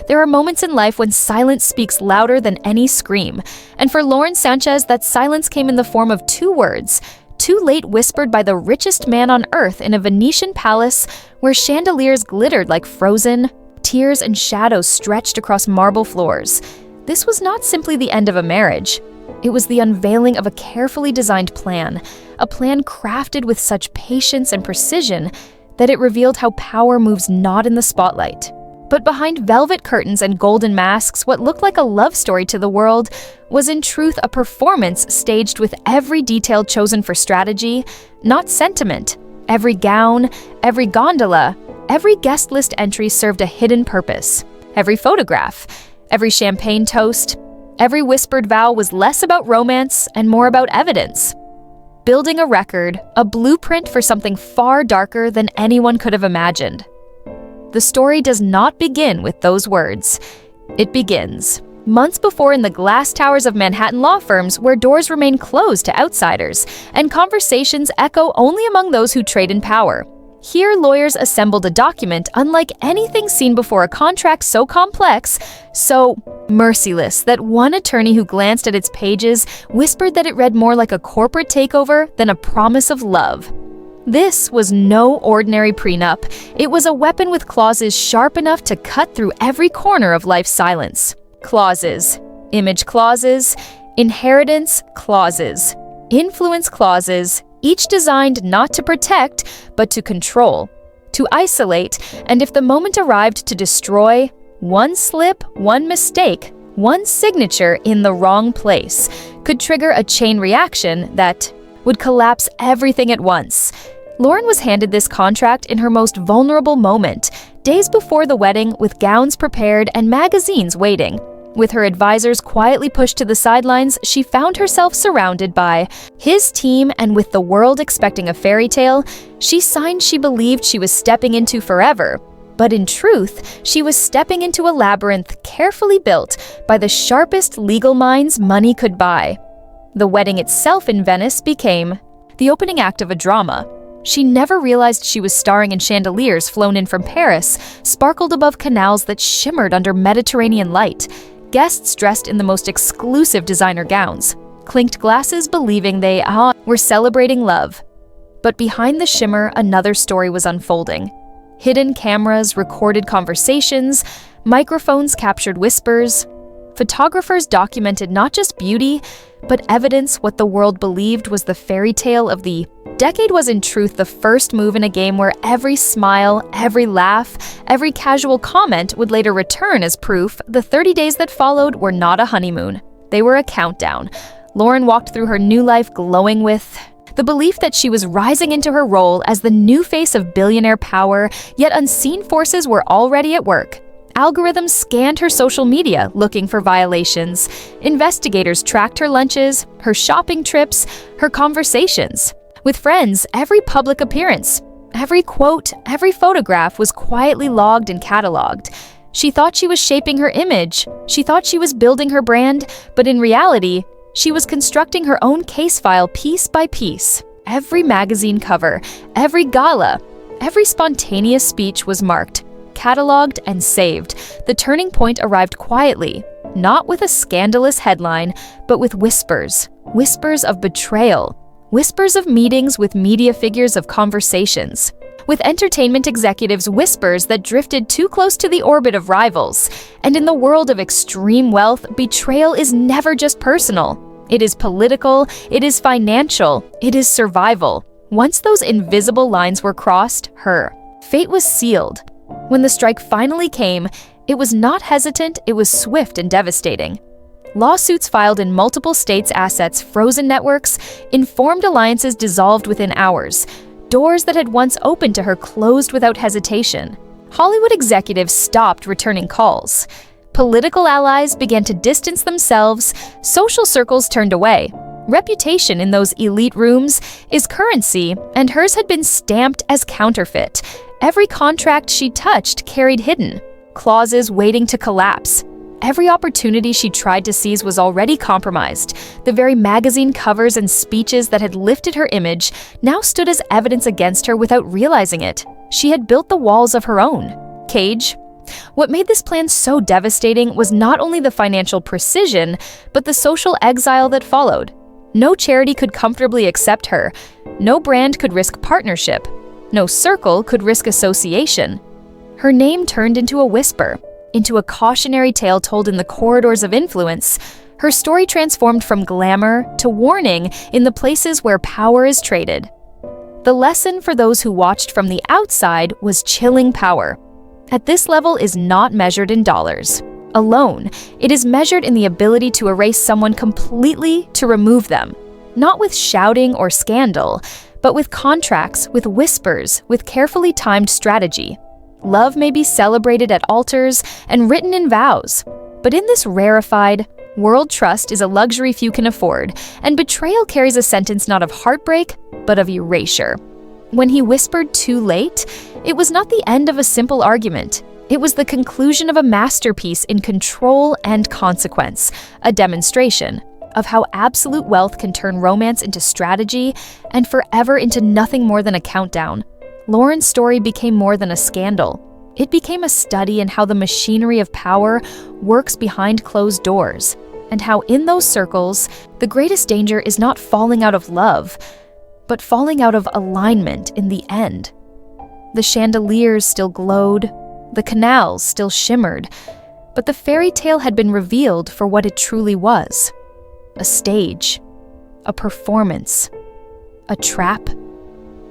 There are moments in life when silence speaks louder than any scream. And for Lauren Sanchez, that silence came in the form of two words, too late, whispered by the richest man on earth in a Venetian palace where chandeliers glittered like frozen, tears and shadows stretched across marble floors. This was not simply the end of a marriage. It was the unveiling of a carefully designed plan, a plan crafted with such patience and precision that it revealed how power moves not in the spotlight, but behind velvet curtains and golden masks. What looked like a love story to the world was in truth a performance staged with every detail chosen for strategy, not sentiment. Every gown, every gondola, every guest list entry served a hidden purpose. Every photograph, every champagne toast, every whispered vow was less about romance and more about evidence. Building a record, a blueprint for something far darker than anyone could have imagined. The story does not begin with those words. It begins months before in the glass towers of Manhattan law firms where doors remain closed to outsiders and conversations echo only among those who trade in power. Here, lawyers assembled a document unlike anything seen before, a contract so complex, so merciless, that one attorney who glanced at its pages whispered that it read more like a corporate takeover than a promise of love. This was no ordinary prenup. It was a weapon with clauses sharp enough to cut through every corner of life's silence. Clauses, image clauses, inheritance clauses, influence clauses, each designed not to protect, but to control, to isolate, and if the moment arrived, to destroy. One slip, one mistake, one signature in the wrong place could trigger a chain reaction that would collapse everything at once. Lauren was handed this contract in her most vulnerable moment, days before the wedding, with gowns prepared and magazines waiting. With her advisors quietly pushed to the sidelines, she found herself surrounded by his team, and with the world expecting a fairy tale, she signed she believed she was stepping into forever. But in truth, she was stepping into a labyrinth carefully built by the sharpest legal minds money could buy. The wedding itself in Venice became the opening act of a drama. She never realized she was starring in chandeliers flown in from Paris, sparkled above canals that shimmered under Mediterranean light. Guests dressed in the most exclusive designer gowns, clinked glasses believing they were celebrating love. But behind the shimmer, another story was unfolding. Hidden cameras recorded conversations, microphones captured whispers. Photographers documented not just beauty, but evidence what the world believed was the fairy tale of the decade was in truth the first move in a game where every smile, every laugh, every casual comment would later return as proof. The 30 days that followed were not a honeymoon. They were a countdown. Lauren walked through her new life glowing with the belief that she was rising into her role as the new face of billionaire power, yet unseen forces were already at work. Algorithms scanned her social media looking for violations. Investigators tracked her lunches, her shopping trips, her conversations with friends. Every public appearance, every quote, every photograph was quietly logged and cataloged. She thought she was shaping her image. She thought she was building her brand, but in reality, she was constructing her own case file piece by piece. Every magazine cover, every gala, every spontaneous speech was marked, cataloged, and saved. The turning point arrived quietly, not with a scandalous headline, but with whispers. Whispers of betrayal. Whispers of meetings with media figures, of conversations with entertainment executives, whispers that drifted too close to the orbit of rivals. And in the world of extreme wealth, betrayal is never just personal. It is political, it is financial, it is survival. Once those invisible lines were crossed, her fate was sealed. When the strike finally came, it was not hesitant, it was swift and devastating. Lawsuits filed in multiple states, assets frozen, networks, informed alliances dissolved within hours. Doors that had once opened to her closed without hesitation. Hollywood executives stopped returning calls. Political allies began to distance themselves. Social circles turned away. Reputation in those elite rooms is currency, and hers had been stamped as counterfeit. Every contract she touched carried hidden clauses waiting to collapse. Every opportunity she tried to seize was already compromised. The very magazine covers and speeches that had lifted her image now stood as evidence against her without realizing it. She had built the walls of her own cage, What made this plan so devastating was not only the financial precision, but the social exile that followed. No charity could comfortably accept her. No brand could risk partnership. No circle could risk association. Her name turned into a whisper, into a cautionary tale told in the corridors of influence. Her story transformed from glamour to warning in the places where power is traded. The lesson for those who watched from the outside was chilling power. At this level is not measured in dollars alone. It is measured in the ability to erase someone completely, to remove them. Not with shouting or scandal, but with contracts, with whispers, with carefully timed strategy. Love may be celebrated at altars and written in vows, but in this rarefied world, trust is a luxury few can afford, and betrayal carries a sentence not of heartbreak, but of erasure. When he whispered too late, it was not the end of a simple argument. It was the conclusion of a masterpiece in control and consequence, a demonstration of how absolute wealth can turn romance into strategy and forever into nothing more than a countdown. Lauren's story became more than a scandal. It became a study in how the machinery of power works behind closed doors, and how in those circles, the greatest danger is not falling out of love, but falling out of alignment in the end. The chandeliers still glowed, the canals still shimmered, but the fairy tale had been revealed for what it truly was: a stage, a performance, a trap.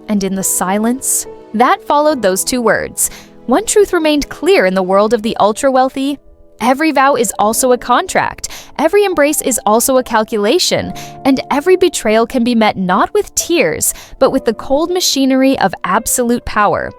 And in the silence that followed those two words, one truth remained clear in the world of the ultra-wealthy: every vow is also a contract, every embrace is also a calculation, and every betrayal can be met not with tears, but with the cold machinery of absolute power.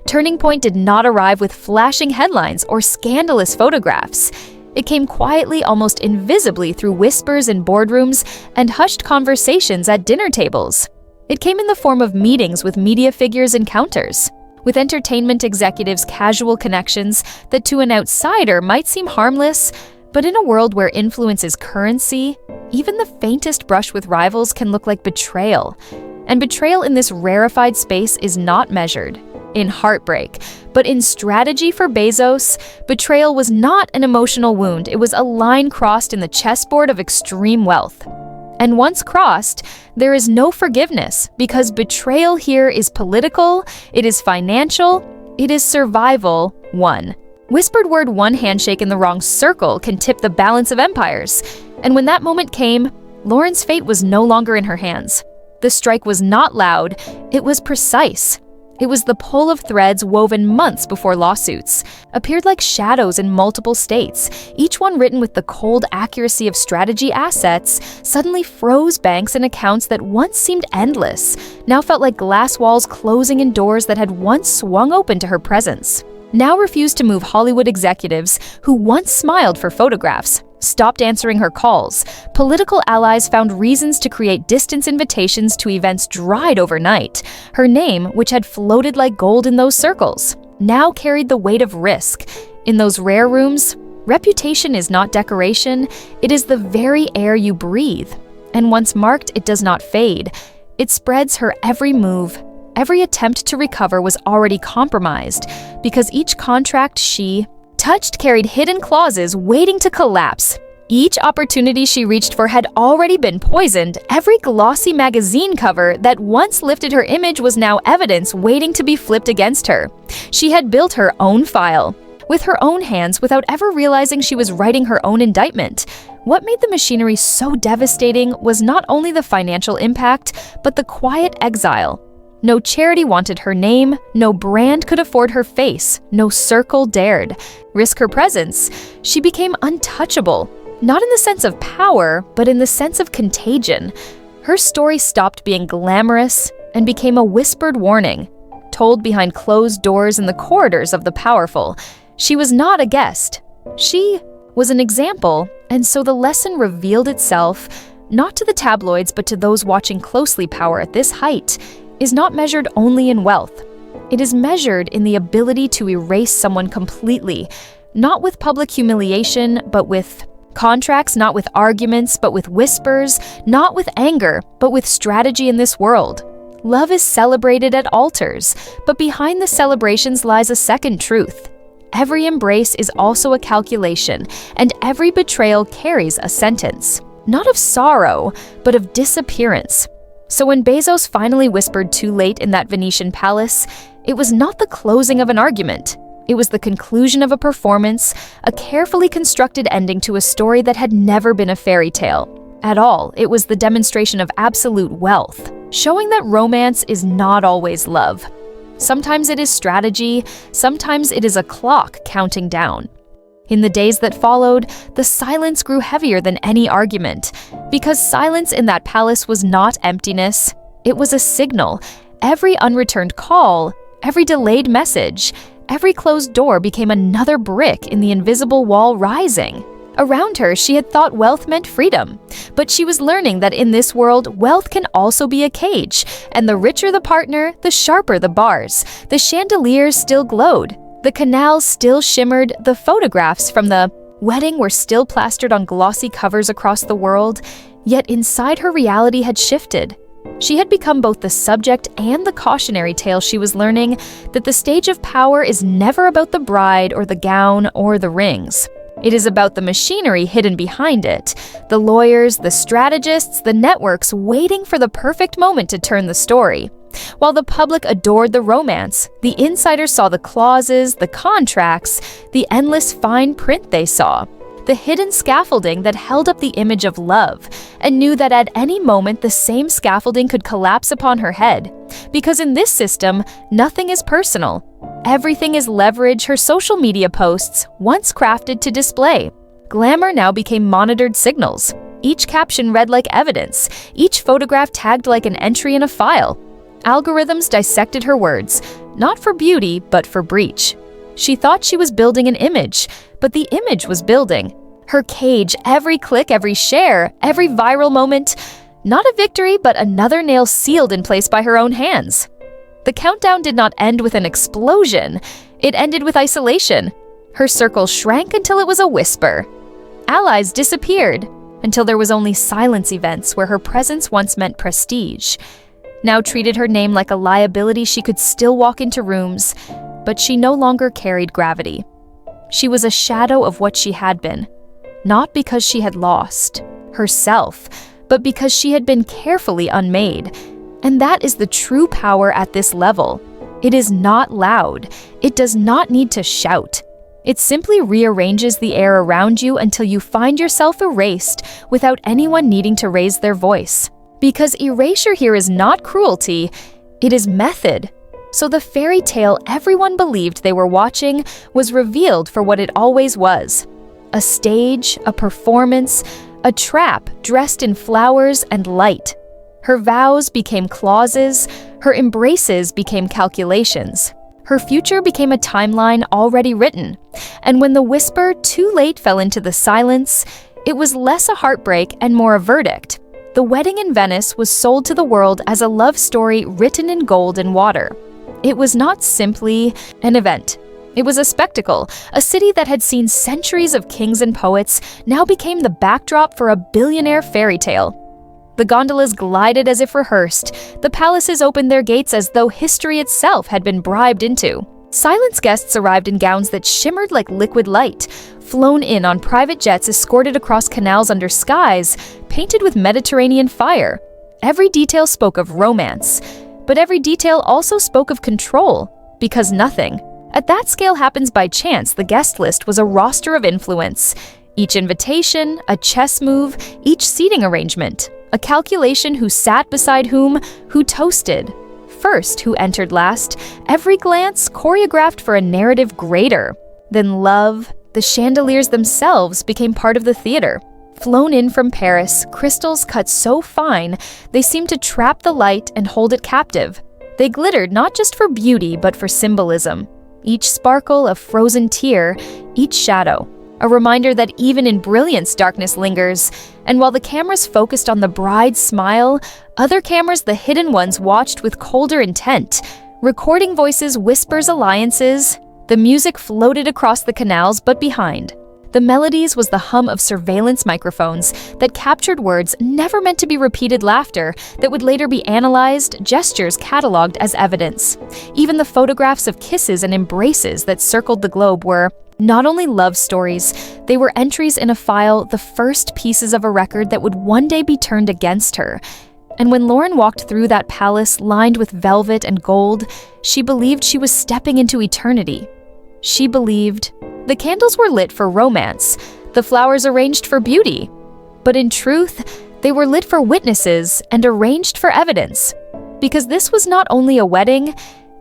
Turning Point did not arrive with flashing headlines or scandalous photographs. It came quietly, almost invisibly, through whispers in boardrooms and hushed conversations at dinner tables. It came in the form of meetings with media figures and counters, with entertainment executives' casual connections that to an outsider might seem harmless, but in a world where influence is currency, even the faintest brush with rivals can look like betrayal. And betrayal in this rarefied space is not measured in heartbreak, but in strategy. For Bezos, betrayal was not an emotional wound, it was a line crossed in the chessboard of extreme wealth. And once crossed, there is no forgiveness, because betrayal here is political, it is financial, it is survival. One whispered word, one handshake in the wrong circle can tip the balance of empires. And when that moment came, Lauren's fate was no longer in her hands. The strike was not loud, it was precise. It was the pull of threads woven months before lawsuits, appeared like shadows in multiple states, each one written with the cold accuracy of strategy assets, suddenly froze banks and accounts that once seemed endless, now felt like glass walls closing in doors that had once swung open to her presence. Now refused to move Hollywood executives who once smiled for photographs, stopped answering her calls. Political allies found reasons to create distance invitations to events dried overnight. Her name, which had floated like gold in those circles, now carried the weight of risk. In those rare rooms, reputation is not decoration, it is the very air you breathe. And once marked, it does not fade. It spreads. Her every move, every attempt to recover was already compromised, because each contract she touched carried hidden clauses waiting to collapse. Each opportunity she reached for had already been poisoned. Every glossy magazine cover that once lifted her image was now evidence waiting to be flipped against her. She had built her own file, with her own hands, without ever realizing she was writing her own indictment. What made the machinery so devastating was not only the financial impact, but the quiet exile. No charity wanted her name, no brand could afford her face, no circle dared risk her presence. She became untouchable, not in the sense of power, but in the sense of contagion. Her story stopped being glamorous and became a whispered warning, told behind closed doors in the corridors of the powerful. She was not a guest. She was an example, and so the lesson revealed itself, not to the tabloids, but to those watching closely. Power at this height is not measured only in wealth. It is measured in the ability to erase someone completely, not with public humiliation, but with contracts, not with arguments, but with whispers, not with anger, but with strategy in this world. Love is celebrated at altars, but behind the celebrations lies a second truth. every embrace is also a calculation, and every betrayal carries a sentence. Not of sorrow, but of disappearance. So when Bezos finally whispered too late in that Venetian palace, it was not the closing of an argument. It was the conclusion of a performance, a carefully constructed ending to a story that had never been a fairy tale. At all, it was the demonstration of absolute wealth, showing that romance is not always love. Sometimes it is strategy, sometimes it is a clock counting down. In the days that followed, the silence grew heavier than any argument, because silence in that palace was not emptiness, it was a signal. Every unreturned call, every delayed message, every closed door became another brick in the invisible wall rising. Around her, she had thought wealth meant freedom, but she was learning that in this world, wealth can also be a cage, and the richer the partner, the sharper the bars. The chandeliers still glowed, the canals still shimmered, the photographs from the wedding were still plastered on glossy covers across the world, yet inside her reality had shifted. She had become both the subject and the cautionary tale. She was learning that the stage of power is never about the bride or the gown or the rings. It is about the machinery hidden behind it, the lawyers, the strategists, the networks waiting for the perfect moment to turn the story. While the public adored the romance, the insiders saw the clauses, the contracts, the endless fine print they saw, the hidden scaffolding that held up the image of love, and knew that at any moment the same scaffolding could collapse upon her head. Because in this system, nothing is personal. Everything is leverage. Her social media posts, once crafted to display. Glamour now became monitored signals. Each caption read like evidence, each photograph tagged like an entry in a file. Algorithms dissected her words, not for beauty, but for breach. She thought she was building an image, but the image was building. Her cage, every click, every share, every viral moment, not a victory, but another nail sealed in place by her own hands. The countdown did not end with an explosion. It ended with isolation. Her circle shrank until it was a whisper. Allies disappeared until there was only silence events where her presence once meant prestige. Now treated her name like a liability. She could still walk into rooms, but she no longer carried gravity. She was a shadow of what she had been, not because she had lost herself, but because she had been carefully unmade. And that is the true power at this level. It is not loud. It does not need to shout. It simply rearranges the air around you until you find yourself erased without anyone needing to raise their voice. Because erasure here is not cruelty, it is method. So the fairy tale everyone believed they were watching was revealed for what it always was. A stage, a performance, a trap dressed in flowers and light. Her vows became clauses, her embraces became calculations. Her future became a timeline already written. And when the whisper too late fell into the silence, it was less a heartbreak and more a verdict. The wedding in Venice was sold to the world as a love story written in gold and water. It was not simply an event. It was a spectacle. A city that had seen centuries of kings and poets now became the backdrop for a billionaire fairy tale. The gondolas glided as if rehearsed. The palaces opened their gates as though history itself had been bribed into. Silence guests arrived in gowns that shimmered like liquid light, flown in on private jets escorted across canals under skies painted with Mediterranean fire. Every detail spoke of romance, but every detail also spoke of control, because nothing at that scale happens by chance. The guest list was a roster of influence. Each invitation, a chess move, each seating arrangement, a calculation who sat beside whom, who toasted first, who entered last, every glance choreographed for a narrative greater than love. The chandeliers themselves became part of the theater. Flown in from Paris, crystals cut so fine, they seemed to trap the light and hold it captive. They glittered not just for beauty, but for symbolism. Each sparkle a frozen tear, each shadow a reminder that even in brilliance darkness lingers. And while the cameras focused on the bride's smile, other cameras, the hidden ones, watched with colder intent. Recording voices, whispers, alliances. The music floated across the canals, but behind. The melodies was the hum of surveillance microphones that captured words never meant to be repeated, laughter that would later be analyzed, gestures cataloged as evidence. Even the photographs of kisses and embraces that circled the globe were not only love stories, they were entries in a file, the first pieces of a record that would one day be turned against her. And when Lauren walked through that palace lined with velvet and gold, she believed she was stepping into eternity. She believed the candles were lit for romance, the flowers arranged for beauty. But in truth, they were lit for witnesses and arranged for evidence. Because this was not only a wedding,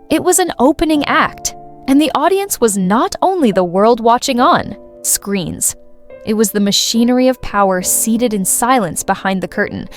it was an opening act. And the audience was not only the world watching on, screens. It was the machinery of power seated in silence behind the curtain.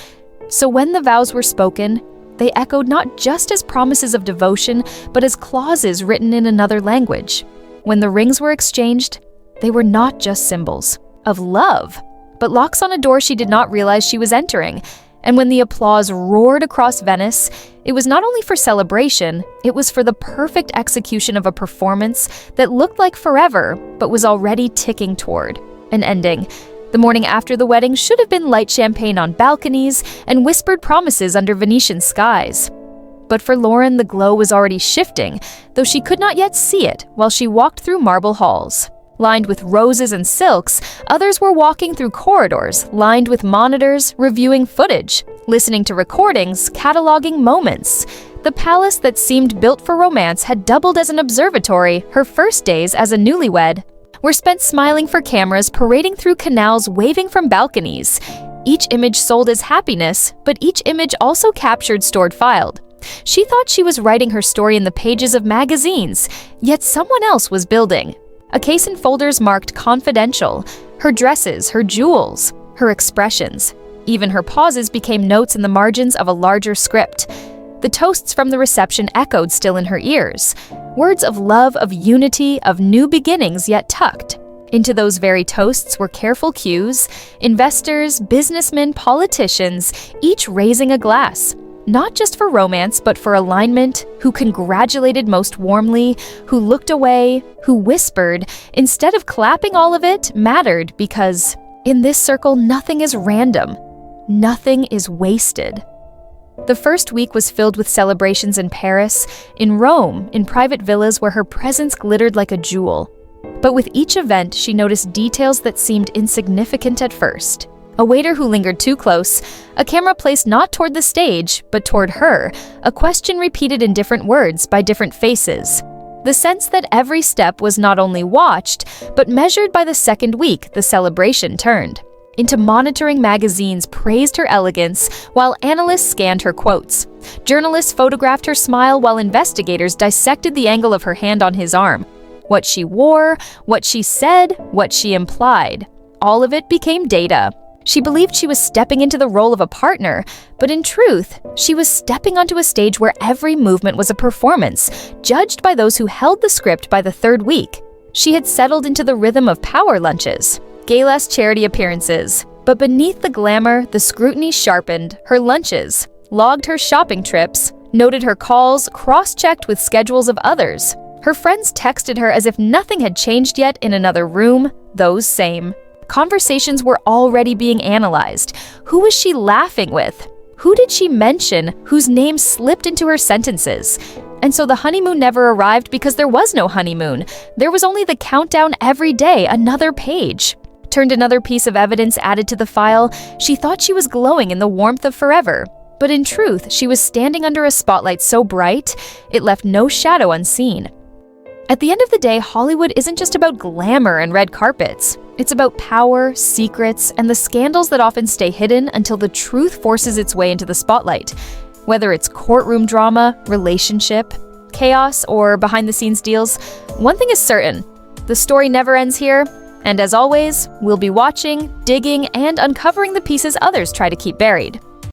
So when the vows were spoken, they echoed not just as promises of devotion, but as clauses written in another language. When the rings were exchanged, they were not just symbols of love, but locks on a door she did not realize she was entering. And when the applause roared across Venice, it was not only for celebration, it was for the perfect execution of a performance that looked like forever, but was already ticking toward an ending. The morning after the wedding should have been light champagne on balconies and whispered promises under Venetian skies. But for Lauren, the glow was already shifting, though she could not yet see it while she walked through marble halls. Lined with roses and silks, others were walking through corridors lined with monitors, reviewing footage, listening to recordings, cataloging moments. The palace that seemed built for romance had doubled as an observatory. Her first days as a newlywed were spent smiling for cameras parading through canals, waving from balconies. Each image sold as happiness, but each image also captured stored filed. She thought she was writing her story in the pages of magazines, yet someone else was building. A case in folders marked confidential, her dresses, her jewels, her expressions. Even her pauses became notes in the margins of a larger script. The toasts from the reception echoed still in her ears. Words of love, of unity, of new beginnings yet tucked. Into those very toasts were careful cues, investors, businessmen, politicians, each raising a glass. Not just for romance, but for alignment, who congratulated most warmly, who looked away, who whispered, instead of clapping. All of it mattered because in this circle, nothing is random. Nothing is wasted. The first week was filled with celebrations in Paris, in Rome, in private villas where her presence glittered like a jewel. But with each event, she noticed details that seemed insignificant at first. A waiter who lingered too close, a camera placed not toward the stage, but toward her, a question repeated in different words by different faces. The sense that every step was not only watched, but measured. By the second week, the celebration turned into monitoring. Magazines praised her elegance, while analysts scanned her quotes. Journalists photographed her smile, while investigators dissected the angle of her hand on his arm. What she wore, what she said, what she implied. All of it became data. She believed she was stepping into the role of a partner, but in truth, she was stepping onto a stage where every movement was a performance, judged by those who held the script. By the third week, she had settled into the rhythm of power lunches, gala charity appearances. But beneath the glamour, the scrutiny sharpened. Her lunches, logged her shopping trips, noted her calls, cross-checked with schedules of others. Her friends texted her as if nothing had changed yet in another room, those same. Conversations were already being analyzed. Who was she laughing with? Who did she mention whose name slipped into her sentences? And so the honeymoon never arrived because there was no honeymoon. There was only the countdown every day, another page. Turned another piece of evidence added to the file. She thought she was glowing in the warmth of forever. But in truth, she was standing under a spotlight so bright, it left no shadow unseen. At the end of the day, Hollywood isn't just about glamour and red carpets. It's about power, secrets, and the scandals that often stay hidden until the truth forces its way into the spotlight. Whether it's courtroom drama, relationship, chaos, or behind-the-scenes deals, one thing is certain: the story never ends here, and as always, we'll be watching, digging, and uncovering the pieces others try to keep buried.